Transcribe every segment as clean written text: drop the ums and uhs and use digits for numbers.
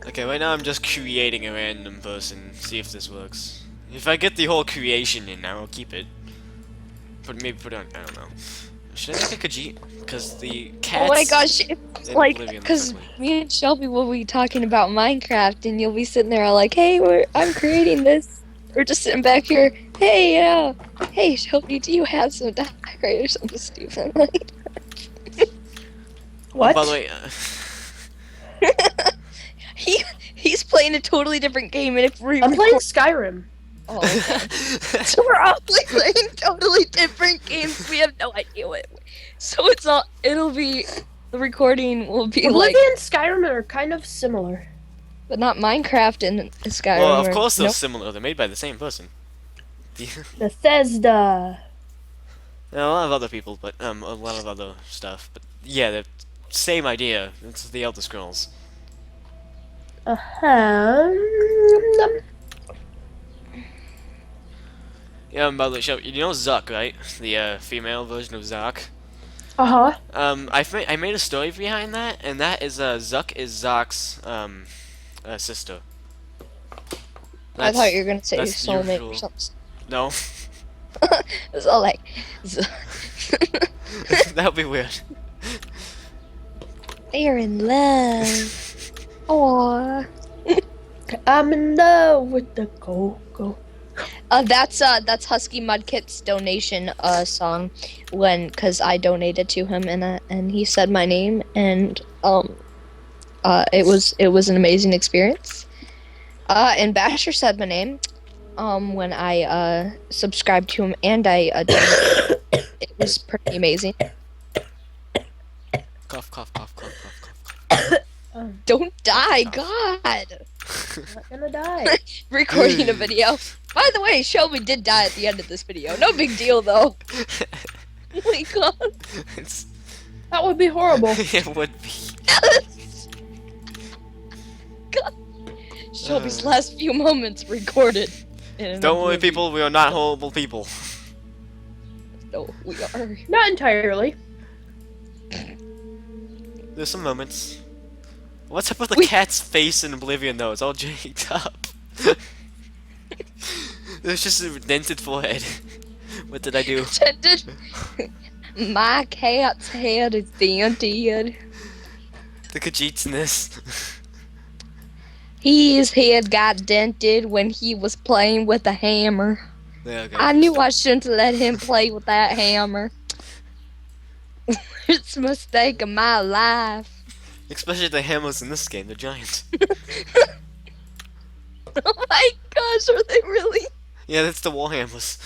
Okay, right now I'm just creating a random person. See if this works. If I get the whole creation in, I will keep it. Maybe put it on. I don't know. Should I make a Khajiit? Because the Oh my cats gosh, it's in like, Oblivion look because ugly. me and Shelby will be talking about Minecraft, and you'll be sitting there like, hey, I'm creating this. We're just sitting back here, hey, hey, Shelby, do you have some diorite or something stupid? Like, Oh, by the What? way, he he's playing a totally different game, and if we I'm playing record, Skyrim. oh, okay. So we're all playing totally different games. We have no idea what. So it's all. It'll be the recording will be like, Oblivion and Skyrim are kind of similar. but not Minecraft and well, Skyrim. of Or, course they're nope. similar. They're made by the same person. Bethesda. A lot of other people, but a lot of other stuff. But yeah, the same idea. It's the Elder Scrolls. Uh-huh. Yeah, by the way, you know Zuck, right? The female version of Zuck. Uh-huh. I made a story behind that, and that is Zuck is Zock's sister. I thought you were gonna say That's soulmate or usual. something. No, It's all like, that would be weird. they're in love. Aww. I'm in love with the go-go. That's Husky Mudkit's donation song cause I donated to him and he said my name and it was an amazing experience. And Basher said my name when I subscribed to him and I donated. It was pretty amazing. Cough, cough, cough, cough, cough, cough. Don't die, Cough. God. I'm not gonna die. Recording a video. By the way, Shelby did die at the end of this video. No big deal though. Oh my God. It's, That would be horrible. it would be. God. Shelby's last few moments recorded. Don't worry, people. We are not horrible people. No, we are. Not entirely. There's some moments. What's up with the cat's face in Oblivion, though? It's all jacked up. There's just a dented forehead. What did I do? My cat's head is dented. The Khajiits in this. His head got dented when he was playing with a hammer. Yeah, okay. I knew I shouldn't have let him play with that hammer. It's a mistake of my life. Especially the hammers in this game, they're giant. Oh my gosh, are they really? Yeah, that's the warhammers.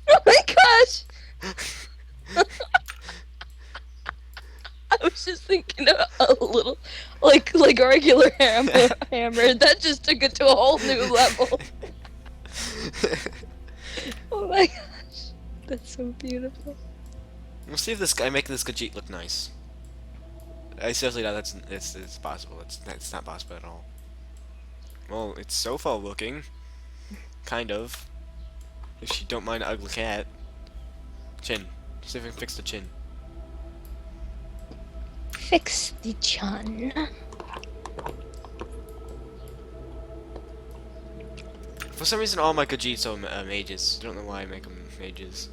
Oh my gosh! I was just thinking of a little, like a regular hammer. That just took it to a whole new level. Oh my gosh, that's so beautiful. We'll see if this guy make this Khajiit look nice. I seriously doubt it's possible. It's not possible at all. Well, it's so far looking, kind of. If you don't mind an ugly cat. Chin. See if we can fix the chin. Fix the chin. For some reason, all my Khajiits are mages. I don't know why I make them mages.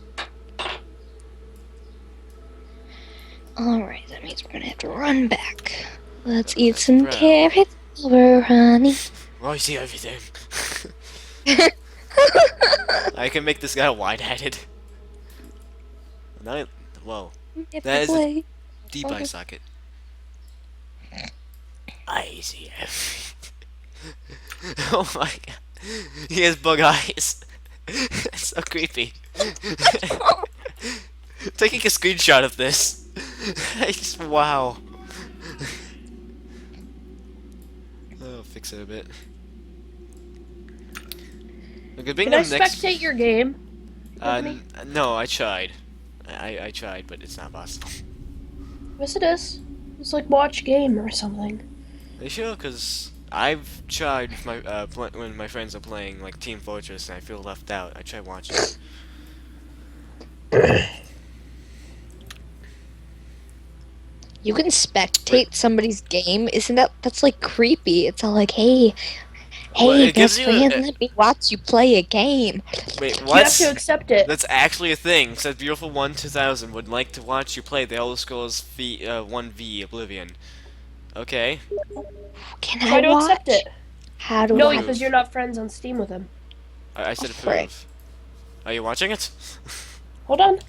Alright, that means we're gonna have to run back. Let's eat some Bro. carrots over honey. Oh, I see everything. I can make this guy wide-headed. Not, whoa. That is a deep eye socket. I see everything. Oh my god. He has bug eyes. That's so creepy. Taking a screenshot of this. Wow. I'll fix it a bit. Look, being Can I the next. spectate your game? No, I tried. I tried, but it's not possible. Yes, it is. It's like watch game or something. Are you sure? Because I've tried with my when my friends are playing like Team Fortress and I feel left out. I tried watching. You can spectate somebody's game. Isn't that's like creepy? It's all like, hey, Well, hey, it gives best you. friend, let me watch you play a game. Wait, You have to what? accept it. That's actually a thing. Says Beautiful One 2000 would like to watch you play the Elder Scrolls 1V Oblivion. Okay. Can Try I to accept watch? it. How do No, I? because you're not friends on Steam with him. I said frick. approve. Are you watching it? Hold on.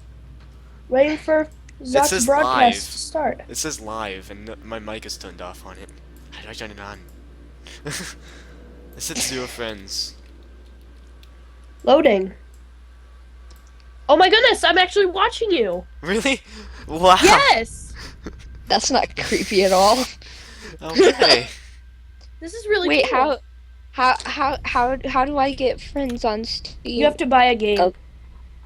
Waiting for Zach's says broadcast live. to start. It says live, and my mic is turned off on it. How do I turn it on? It said 0 friends. Loading. Oh my goodness, I'm actually watching you. Really? Wow. Yes. That's not creepy at all. Okay. This is really Wait, cool. how do I get friends on Steam? You have to buy a game. Oh.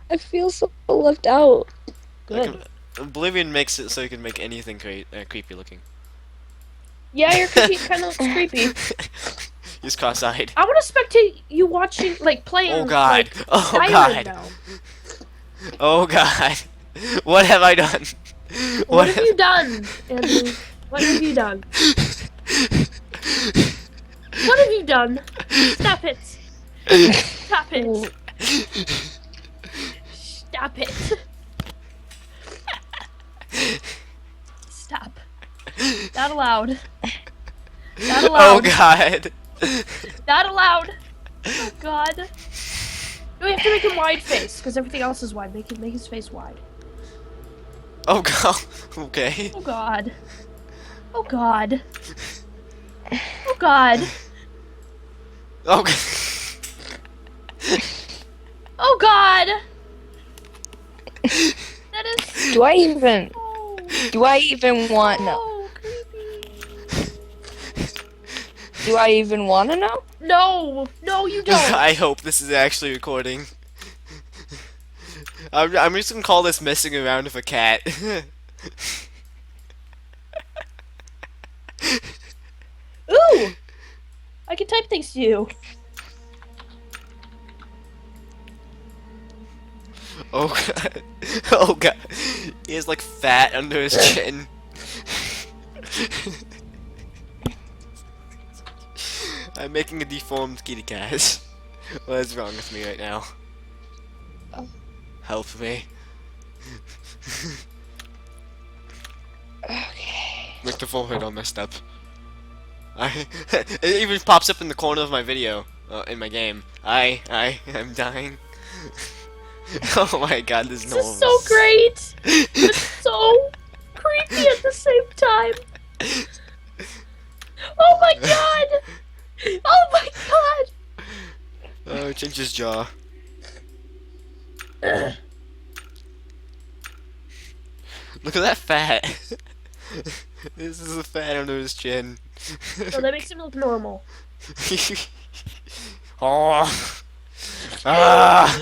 I feel so left out. Good. Oblivion makes it so you can make anything creepy looking. Yeah, your computer kind of looks creepy. He's cross-eyed. I want to spectate you watching, like, playing. Oh god. Like, Oh Skyrim god. now. Oh god. What have I done? What have you done, Andrew? What have you done? What have you done? Stop it. Stop it. Stop it. Stop. Not allowed. Not Oh allowed. god. Not allowed. Oh god. No, we have to make him wide face, because everything else is wide. Make his face wide. Oh god. Okay. Oh god. Oh god. Oh god. Oh god. Oh god. That is Do I even want no? so creepy. Do I even want to know? No, no, you don't. I hope this is actually recording. I'm just gonna call this messing around with a cat. Ooh, I can type things to you. Oh god. Oh god. He has like fat under his chin. I'm making a deformed kitty cat. What is wrong with me right now? Help me. Okay. Make the forehead all messed up. It even pops up in the corner of my video, in my game. I'm dying. Oh my god, this This is so great. It's so creepy at the same time. Oh my god. Oh my god. Oh, change his jaw. Look at that fat. This is the fat under his chin. No, that makes him look normal. Oh. Ah.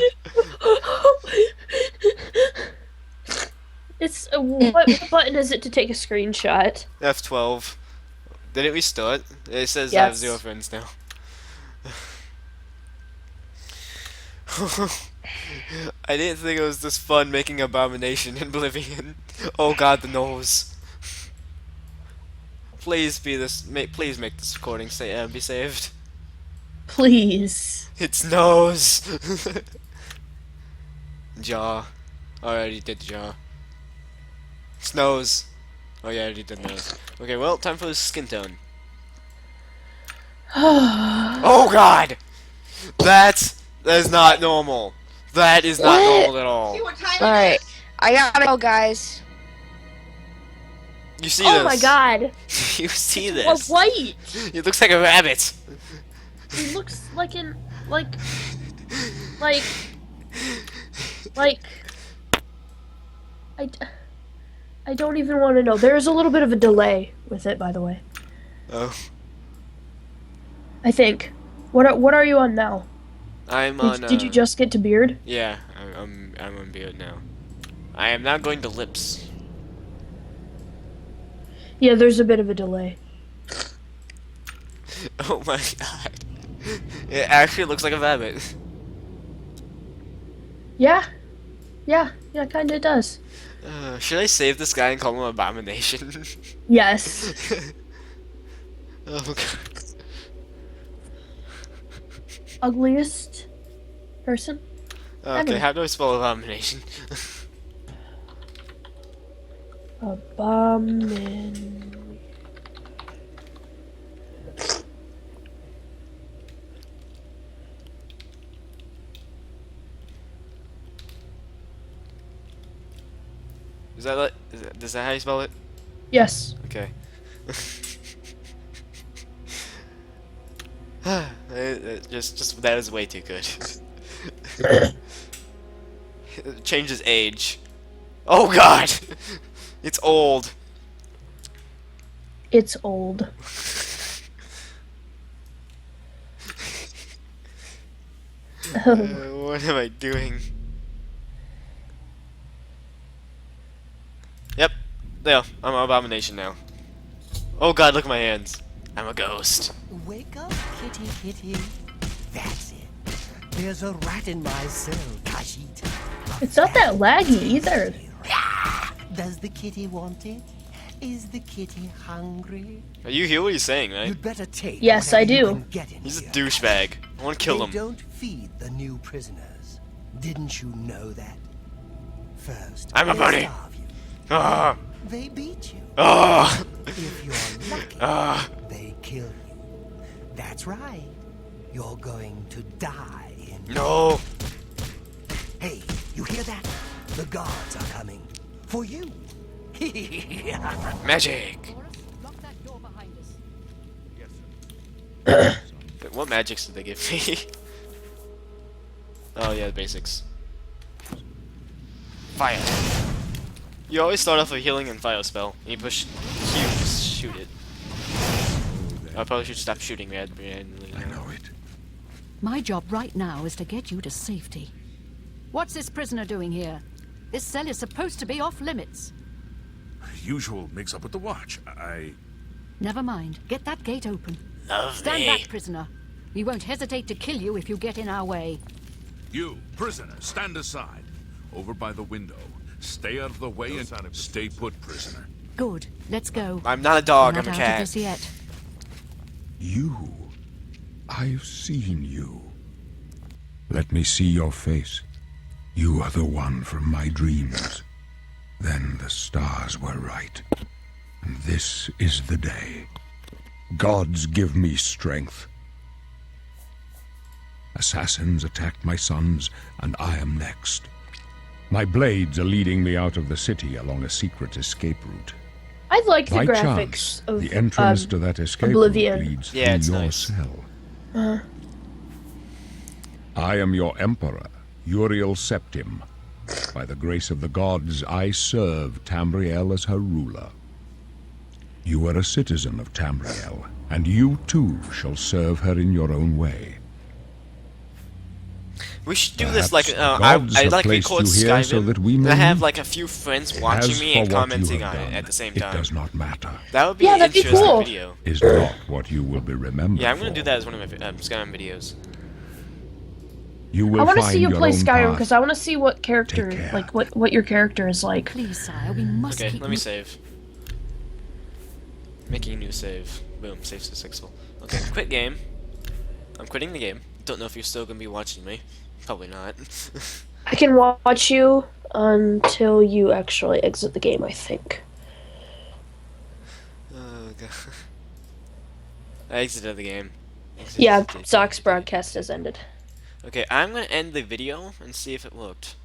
It's what button is it to take a screenshot? F12. Didn't we start? It says I have Yes. 0 friends now. I didn't think it was this fun making abomination in Oblivion. Oh god, the nose. Please be this. Please make this recording be saved. Please. Its nose. Jaw. Already did jaw. Its nose. Oh yeah, I already did nose. Okay, well, time for the skin tone. Oh god! That is not normal. That is not What? normal at all. Alright. I gotta go, guys. You see Oh this? my god. You see Well, this? white. It looks like a rabbit. He looks like like I don't even want to know. There is a little bit of a delay with it, by the way. Oh, I think. What are you on now? I'm Did, on. did you just get to beard? Yeah, I'm on beard now. I am now going to lips. Yeah, there's a bit of a delay. Oh my god. It actually looks like a rabbit. Yeah, kinda does. Should I save this guy and call him abomination? Yes. Oh god. Ugliest person Okay, ever. how do I spell abomination? Abomin. Is that how you spell it? Yes. Okay. Just that is way too good. Change his age. Oh god! It's old. It's old. What am I doing? Yep. There. I'm an abomination now. Oh god, look at my hands. I'm a ghost. Wake up, kitty kitty. That's it. There's a rat in my cell, Kashit. It's not that laggy either. Does the kitty want it? Is the kitty hungry? Are you hear what he's saying, right? You'd better take Yes, whatever I you do. can get in He's a here. douchebag. I want to kill They him. don't feed the new prisoners. Didn't you know that? First, I'm a they bunny. starve you. Ah! They beat you. Ah! If you're lucky, Ah! they kill you. That's right. You're going to die in. No! Hey, you hear that? The guards are coming. For you. Magic! Lock that door behind us. Wait, what magics did they give me? Oh yeah, the basics. Fire. You always start off with healing and fire spell. And you push Q, just shoot it. I probably should stop shooting randomly. I know it. My job right now is to get you to safety. What's this prisoner doing here? This cell is supposed to be off limits. Usual mix-up with the watch. Never mind. Get that gate open. Love Stand me. back, prisoner. We won't hesitate to kill you if you get in our way. You, prisoner, stand aside. Over by the window. Stay out of the way and stay put, prisoner. Good. Let's go. I'm not a dog, We're I'm not a out of cat. this yet. You. I've seen you. Let me see your face. You are the one from my dreams. Then the stars were right. And this is the day. Gods give me strength. Assassins attacked my sons, and I am next. My blades are leading me out of the city along a secret escape route. I like the By graphics chance, of the entrance to that escape Oblivion. route leads Yeah, through it's your nice. cell. I am your emperor, Uriel Septim. By the grace of the gods, I serve Tamriel as her ruler. You are a citizen of Tamriel, and you too shall serve her in your own way. We should do Perhaps this like the I gods have like placed record you here Skyrim. so that we and may I have meet. like a few friends watching As me for and what you commenting have on it done, at the same it time. does not matter. That would be Yeah, an that'd be interesting cool. video. Is not what you will be remembered Yeah, I'm gonna for. do that as one of my Skyrim videos. You will I want to find see you your play own Skyrim path. because I want to see what character, Take care. like what your character is like. Please, sire, we must Okay, keep let me save. Making a new save. Boom, save successful. Okay, quit game. I'm quitting the game. Don't know if you're still gonna be watching me. Probably not. I can watch you until you actually exit the game, I think. Oh god. I exited the game. Yeah, Zach's broadcast has ended. Okay, I'm gonna end the video and see if it worked.